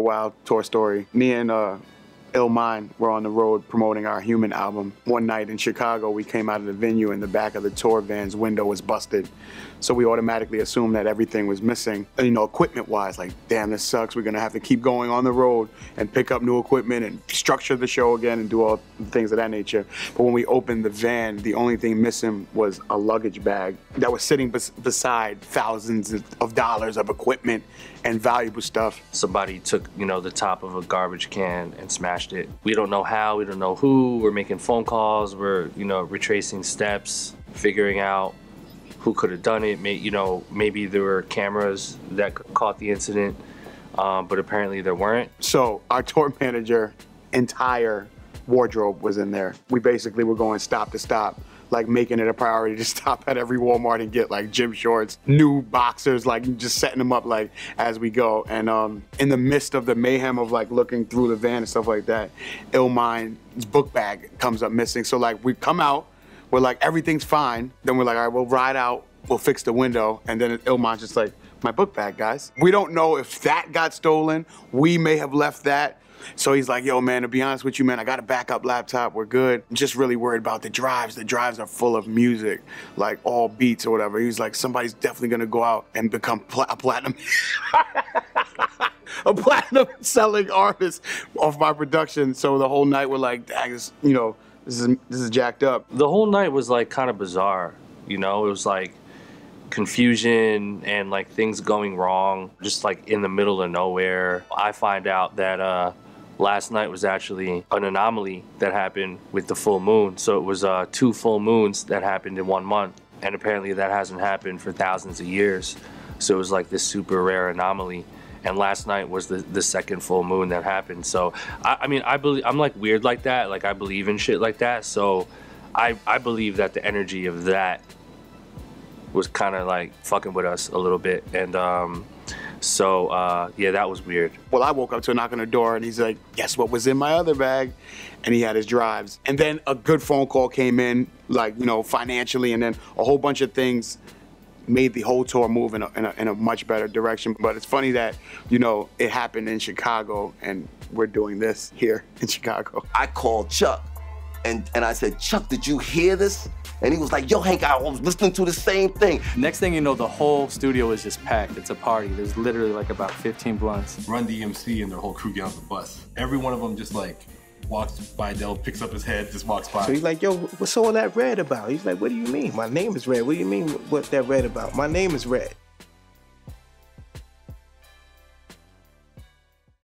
wild tour story. Me and llmind were on the road promoting our Human album. One night in Chicago, we came out of the venue and the back of the tour van's window was busted. So we automatically assumed that everything was missing, you know, equipment-wise. Like, damn, this sucks. We're gonna have to keep going on the road and pick up new equipment and structure the show again and do all things of that nature. But when we opened the van, the only thing missing was a luggage bag that was sitting beside thousands of dollars of equipment and valuable stuff. Somebody took, you know, the top of a garbage can and smashed it. We don't know how, we don't know who. We're making phone calls, we're, you know, retracing steps, figuring out who could have done it. You know, maybe there were cameras that caught the incident, but apparently there weren't. So our tour manager, entire wardrobe was in there. We basically were going stop to stop, like making it a priority to stop at every Walmart and get like gym shorts, new boxers, like just setting them up like as we go. And in the midst of the mayhem of like looking through the van and stuff like that, llmind's book bag comes up missing. So like we come out, we're like, everything's fine. Then we're like, all right, we'll ride out, we'll fix the window. And then llmind's just like, my book bag, guys. We don't know if that got stolen. We may have left that. So he's like, yo, man, to be honest with you, man, I got a backup laptop. We're good. I'm just really worried about the drives. The drives are full of music, like all beats or whatever. He's like, somebody's definitely going to go out and become a platinum. A platinum selling artist off my production. So the whole night we're like, dang, this, you know, this is jacked up. The whole night was like kind of bizarre, you know? It was like confusion and like things going wrong, just like in the middle of nowhere. I find out that last night was actually an anomaly that happened with the full moon. So it was 2 full moons that happened in 1 month. And apparently that hasn't happened for thousands of years. So it was like this super rare anomaly. And last night was the second full moon that happened. So, I mean, I believe, I'm like weird like that. Like I believe in shit like that. So I believe that the energy of that was kind of like fucking with us a little bit. And yeah, that was weird. Well, I woke up to a knock on the door and he's like, guess what was in my other bag? And he had his drives. And then a good phone call came in, like, you know, financially, and then a whole bunch of things made the whole tour move in a much better direction. But it's funny that, you know, it happened in Chicago and we're doing this here in Chicago. I called Chuck and I said, Chuck, did you hear this? And he was like, yo, Hank, I was listening to the same thing. Next thing you know, the whole studio is just packed. It's a party. There's literally like about 15 blunts. Run DMC and their whole crew get on the bus. Every one of them just like walks by Del, picks up his head, just walks by. So he's like, yo, what's all that red about? He's like, what do you mean? My name is Red. What do you mean what that red about? My name is Red.